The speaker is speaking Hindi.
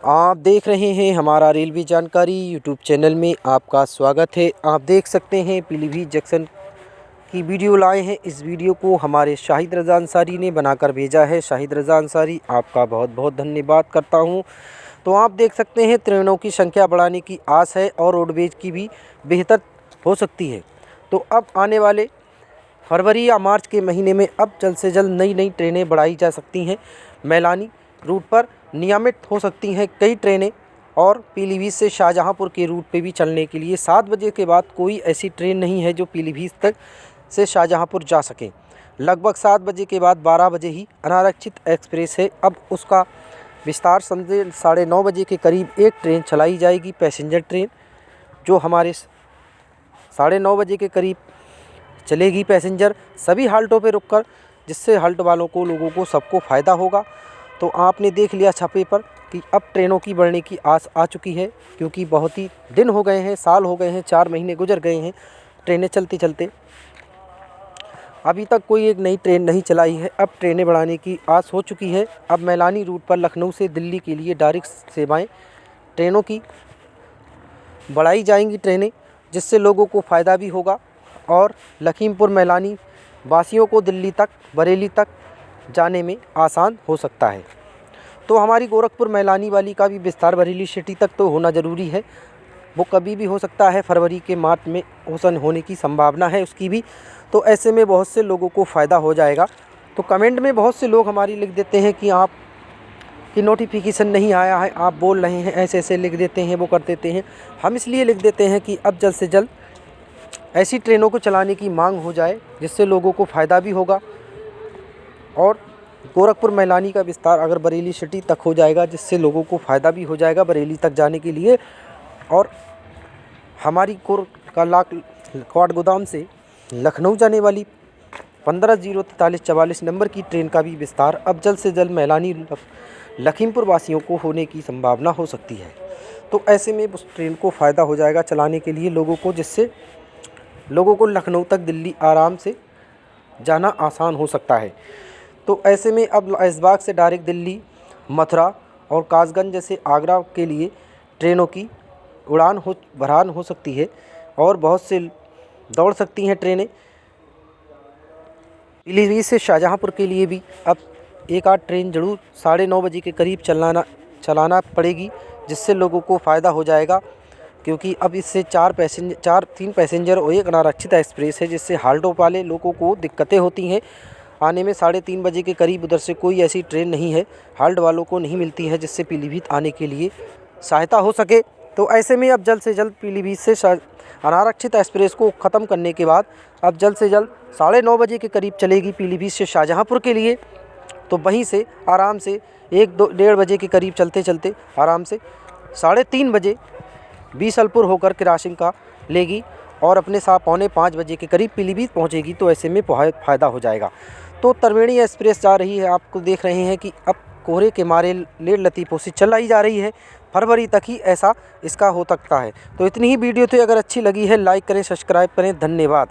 आप देख रहे हैं हमारा रेलवे जानकारी यूट्यूब चैनल में आपका स्वागत है। आप देख सकते हैं पीलीभीत जंक्शन की वीडियो लाए हैं। इस वीडियो को हमारे शाहिद रज़ा अंसारी ने बनाकर भेजा है। शाहिद रज़ा अंसारी, आपका बहुत बहुत धन्यवाद करता हूं। तो आप देख सकते हैं ट्रेनों की संख्या बढ़ाने की आस है और रोडवेज की भी बेहतर हो सकती है। तो अब आने वाले फरवरी या मार्च के महीने में अब जल्द से जल्द नई नई ट्रेनें बढ़ाई जा सकती हैं। मैलानी रूट पर नियमित हो सकती हैं कई ट्रेनें और पीलीभीत से शाहजहांपुर के रूट पे भी चलने के लिए 7 बजे के बाद कोई ऐसी ट्रेन नहीं है जो पीलीभीत तक से शाहजहांपुर जा सके। लगभग 7 बजे के बाद 12 बजे ही अनारक्षित एक्सप्रेस है। अब उसका विस्तार समझे 9:30 बजे के करीब एक ट्रेन चलाई जाएगी, पैसेंजर ट्रेन, जो हमारे 9:30 बजे के करीब चलेगी पैसेंजर सभी हाल्टों पे रुककर, जिससे हाल्ट वालों को, लोगों को, सबको फ़ायदा होगा। तो आपने देख लिया छापे पर कि अब ट्रेनों की बढ़ने की आस आ चुकी है, क्योंकि बहुत ही दिन हो गए हैं, साल हो गए हैं, 4 महीने गुजर गए हैं ट्रेनें चलते चलते। अभी तक कोई एक नई ट्रेन नहीं चलाई है। अब ट्रेनें बढ़ाने की आस हो चुकी है। अब मैलानी रूट पर लखनऊ से दिल्ली के लिए डायरेक्ट सेवाएं ट्रेनों की बढ़ाई जाएंगी ट्रेनें, जिससे लोगों को फ़ायदा भी होगा और लखीमपुर मैलानी वासियों को दिल्ली तक, बरेली तक जाने में आसान हो सकता है। तो हमारी गोरखपुर मैलानी वाली का भी विस्तार बरेली सिटी तक तो होना ज़रूरी है। वो कभी भी हो सकता है, फरवरी के मार्च में ओसन होने की संभावना है उसकी भी। तो ऐसे में बहुत से लोगों को फ़ायदा हो जाएगा। तो कमेंट में बहुत से लोग हमारी लिख देते हैं कि आप कि नोटिफिकेशन नहीं आया है, आप बोल रहे हैं, ऐसे ऐसे लिख देते हैं, वो कर देते हैं। हम इसलिए लिख देते हैं कि अब जल्द से जल्द ऐसी ट्रेनों को चलाने की मांग हो जाए, जिससे लोगों को फ़ायदा भी होगा और गोरखपुर मैलानी का विस्तार अगर बरेली सिटी तक हो जाएगा, जिससे लोगों को फ़ायदा भी हो जाएगा बरेली तक जाने के लिए। और हमारी क्वाड गोदाम से लखनऊ जाने वाली 15:043:44 नंबर की ट्रेन का भी विस्तार अब जल्द से जल्द मैलानी लखीमपुर वासियों को होने की संभावना हो सकती है। तो ऐसे में उस ट्रेन को फ़ायदा हो जाएगा चलाने के लिए लोगों को, जिससे लोगों को लखनऊ तक दिल्ली आराम से जाना आसान हो सकता है। तो ऐसे में अब ऐशबाग से डायरेक्ट दिल्ली, मथुरा और कासगंज जैसे आगरा के लिए ट्रेनों की भरान हो सकती है और बहुत से दौड़ सकती हैं ट्रेनें। पीलीभीत से शाहजहांपुर के लिए भी अब एक आध ट्रेन ज़रूर 9:30 बजे के करीब चलाना पड़ेगी, जिससे लोगों को फ़ायदा हो जाएगा। क्योंकि अब इससे 3 पैसेंजर और एक अनारक्षित एक्सप्रेस है, जिससे हाल्टों वाले लोगों को दिक्कतें होती हैं आने में। 3:30 बजे के करीब उधर से कोई ऐसी ट्रेन नहीं है, हाल्ट वालों को नहीं मिलती है, जिससे पीलीभीत आने के लिए सहायता हो सके। तो ऐसे में अब जल्द से जल्द पीलीभीत से अनारक्षित एक्सप्रेस को ख़त्म करने के बाद अब जल्द से जल्द 9:30 बजे के करीब चलेगी पीलीभीत से शाहजहांपुर के लिए। तो वहीं से आराम से 1-1:30 बजे के करीब चलते चलते आराम से 3:30 बजे बीसलपुर होकर किरासिंग का लेगी और अपने 4:45 बजे के करीब पीलीभीत पहुंचेगी। तो ऐसे में बहुत फ़ायदा हो जाएगा। तो त्रिवेणी एक्सप्रेस जा रही है, आपको देख रहे हैं कि अब कोहरे के मारे लेट लतीफ़ों से चलाई जा रही है। फरवरी तक ही ऐसा इसका हो सकता है। तो इतनी ही वीडियो थी। अगर अच्छी लगी है लाइक करें, सब्सक्राइब करें। धन्यवाद।